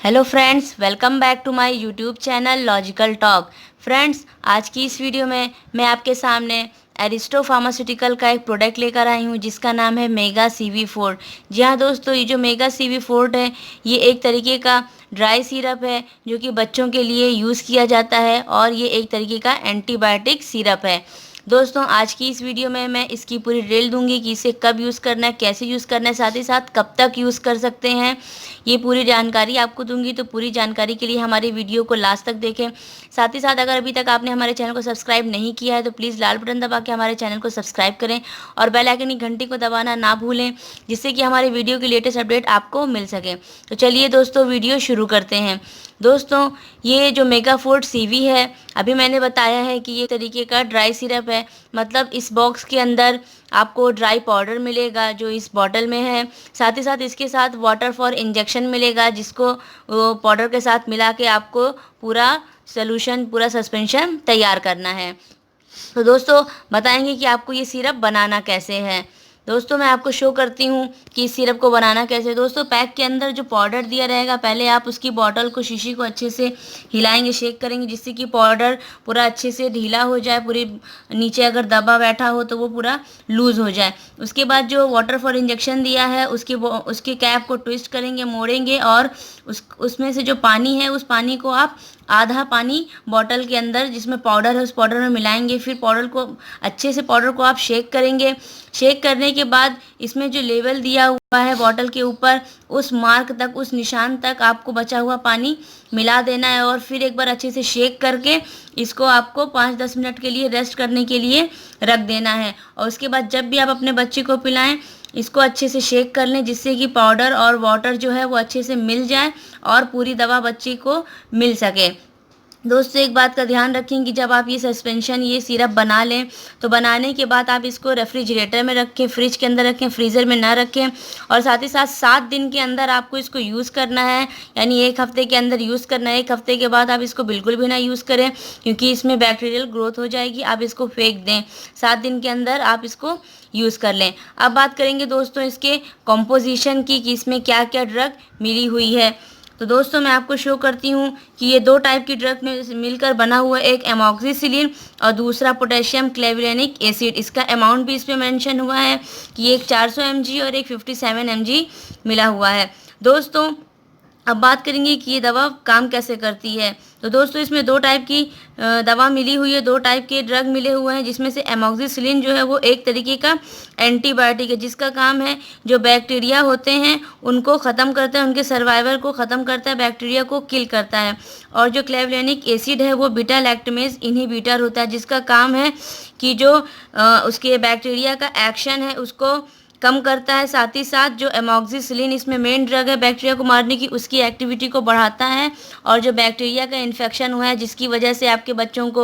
Hello friends, welcome back to my YouTube channel logical talk. Friends, आज की इस video में मैं आपके सामने एरिस्टो फार्मास्यूटिकल का एक प्रोडक्ट लेकर आई हूँ जिसका नाम है मेगा सीवी फोर्ट। जी हाँ दोस्तों, ये जो मेगा सीवी फोर्ट है ये एक तरीके का ड्राई सिरप है जो कि बच्चों के लिए यूज़ किया जाता है और ये एक तरीके का एंटीबायोटिक सिरप है। दोस्तों, आज की इस वीडियो में मैं इसकी पूरी डिटेल दूंगी कि इसे कब यूज़ करना है, कैसे यूज़ करना है, साथ ही साथ कब तक यूज़ कर सकते हैं। ये पूरी जानकारी आपको दूंगी, तो पूरी जानकारी के लिए हमारी वीडियो को लास्ट तक देखें। साथ ही साथ अगर अभी तक आपने हमारे चैनल को सब्सक्राइब नहीं किया है तो प्लीज़ लाल बटन दबा के हमारे चैनल को सब्सक्राइब करें और बेल आइकन की घंटी को दबाना ना भूलें, जिससे कि हमारी वीडियो की लेटेस्ट अपडेट आपको मिल सके। तो चलिए दोस्तों, वीडियो शुरू करते हैं। दोस्तों, ये जो मेगा फोर्ट सीवी है, अभी मैंने बताया है कि ये तरीके का ड्राई सिरप है। मतलब इस बॉक्स के अंदर आपको ड्राई पाउडर मिलेगा जो इस बॉटल में है। साथ ही साथ इसके साथ वाटर फॉर इंजेक्शन मिलेगा, जिसको पाउडर के साथ मिला के आपको पूरा सोल्यूशन, पूरा सस्पेंशन तैयार करना है। तो दोस्तों, बताएंगे कि आपको ये सिरप बनाना कैसे है। दोस्तों, मैं आपको शो करती हूँ कि इस सिरप को बनाना कैसे है। दोस्तों, पैक के अंदर जो पाउडर दिया रहेगा, पहले आप उसकी बॉटल को, शीशी को अच्छे से हिलाएंगे, शेक करेंगे, जिससे कि पाउडर पूरा अच्छे से ढीला हो जाए, पूरी नीचे अगर दबा बैठा हो तो वो पूरा लूज़ हो जाए। उसके बाद जो वाटर फॉर इंजेक्शन दिया है उसके कैप को ट्विस्ट करेंगे, मोड़ेंगे और उसमें से जो पानी है उस पानी को आप आधा पानी बॉटल के अंदर जिसमें पाउडर है उस पाउडर में मिलाएंगे। फिर पाउडर को आप शेक करेंगे। शेक करने के बाद इसमें जो लेवल दिया हुआ है बॉटल के ऊपर, उस मार्क तक, उस निशान तक आपको बचा हुआ पानी मिला देना है और फिर एक बार अच्छे से शेक करके इसको आपको 5-10 मिनट के लिए रेस्ट करने के लिए रख देना है। और उसके बाद जब भी आप अपने बच्चे को पिलाएं, इसको अच्छे से शेक कर लें, जिससे कि पाउडर और वाटर जो है वो अच्छे से मिल जाए और पूरी दवा बच्चे को मिल सके। दोस्तों, एक बात का ध्यान रखें कि जब आप ये सस्पेंशन, ये सिरप बना लें तो बनाने के बाद आप इसको रेफ्रिजरेटर में रखें, फ्रिज के अंदर रखें, फ्रीज़र में ना रखें। और साथ ही साथ 7 दिन के अंदर आपको इसको यूज़ करना है, यानी 1 हफ्ते के अंदर यूज़ करना है। 1 हफ्ते के बाद आप इसको बिल्कुल भी ना यूज़ करें, क्योंकि इसमें बैक्टीरियल ग्रोथ हो जाएगी। आप इसको फेंक दें। 7 दिन के अंदर आप इसको यूज़ कर लें। अब बात करेंगे दोस्तों इसके कॉम्पोजिशन की, कि इसमें क्या क्या ड्रग मिली हुई है। तो दोस्तों, मैं आपको शो करती हूँ कि ये 2 टाइप की ड्रग में मिलकर बना हुआ है, एक एमॉक्सिसिलिन और दूसरा पोटेशियम क्लेवरेनिक एसिड। इसका अमाउंट भी इस पे मेंशन हुआ है कि एक 400 mg और एक 57 mg मिला हुआ है। दोस्तों, अब बात करेंगे कि ये दवा काम कैसे करती है। तो दोस्तों, इसमें 2 टाइप की दवा मिली हुई है, 2 टाइप के ड्रग मिले हुए हैं, जिसमें से एमॉक्सिसिलिन जो है वो एक तरीके का एंटीबायोटिक है, जिसका काम है जो बैक्टीरिया होते हैं उनको ख़त्म करता है, उनके सर्वाइवल को ख़त्म करता है, बैक्टीरिया को किल करता है। और जो क्लेवरेनिक एसिड है वो बीटा लैक्टमेज इनहिबिटर होता है, जिसका काम है कि जो उसके बैक्टीरिया का एक्शन है उसको कम करता है। साथ ही साथ जो एमॉक्सिसिलिन इसमें मेन ड्रग है बैक्टीरिया को मारने की, उसकी एक्टिविटी को बढ़ाता है। और जो बैक्टीरिया का इन्फेक्शन हुआ है जिसकी वजह से आपके बच्चों को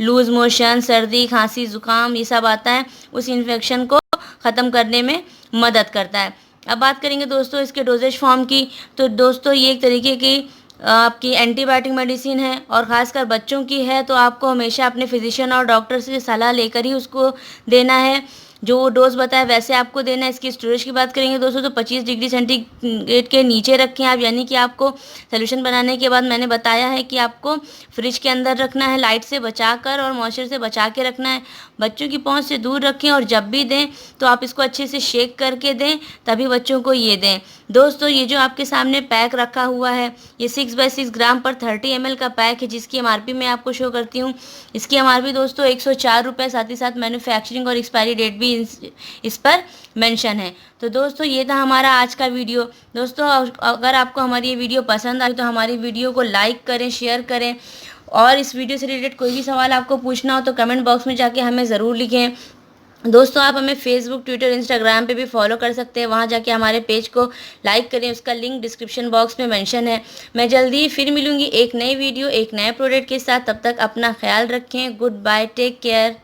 लूज़ मोशन, सर्दी, खांसी, ज़ुकाम ये सब आता है, उस इन्फेक्शन को ख़त्म करने में मदद करता है। अब बात करेंगे दोस्तों इसके डोजेज फॉर्म की। तो दोस्तों, ये एक तरीके की आपकी एंटीबायोटिक मेडिसिन है और ख़ासकर बच्चों की है, तो आपको हमेशा अपने फिजिशियन और डॉक्टर से सलाह लेकर ही उसको देना है। जो वो डोज बताया वैसे आपको देना है। इसकी स्टोरेज की बात करेंगे दोस्तों, तो 25 डिग्री सेंटीग्रेड के नीचे रखें आप, यानी कि आपको सोल्यूशन बनाने के बाद मैंने बताया है कि आपको फ्रिज के अंदर रखना है, लाइट से बचा कर और मॉइस्चर से बचा के रखना है। बच्चों की पहुंच से दूर रखें और जब भी दें तो आप इसको अच्छे से शेक करके दें, तभी बच्चों को ये दें। दोस्तों, ये जो आपके सामने पैक रखा हुआ है ये 6x6 ग्राम पर 30 ml का पैक है, जिसकी एमआरपी मैं आपको शो करती हूँ। इसकी एमआरपी दोस्तों 104 रुपये, साथ ही साथ मैन्युफैक्चरिंग और एक्सपायरी डेट भी इस पर मेंशन है। तो दोस्तों, ये था हमारा आज का वीडियो। दोस्तों, अगर आपको हमारी ये वीडियो पसंद आई तो हमारी वीडियो को लाइक करें, शेयर करें और इस वीडियो से रिलेटेड कोई भी सवाल आपको पूछना हो तो कमेंट बॉक्स में जाके हमें ज़रूर लिखें। दोस्तों, आप हमें फेसबुक, ट्विटर, इंस्टाग्राम पे भी फॉलो कर सकते हैं। वहाँ जाके हमारे पेज को लाइक करें, उसका लिंक डिस्क्रिप्शन बॉक्स में मेंशन है। मैं जल्दी ही फिर मिलूँगी एक नई वीडियो, एक नए प्रोडक्ट के साथ। तब तक अपना ख्याल रखें। Goodbye, take care.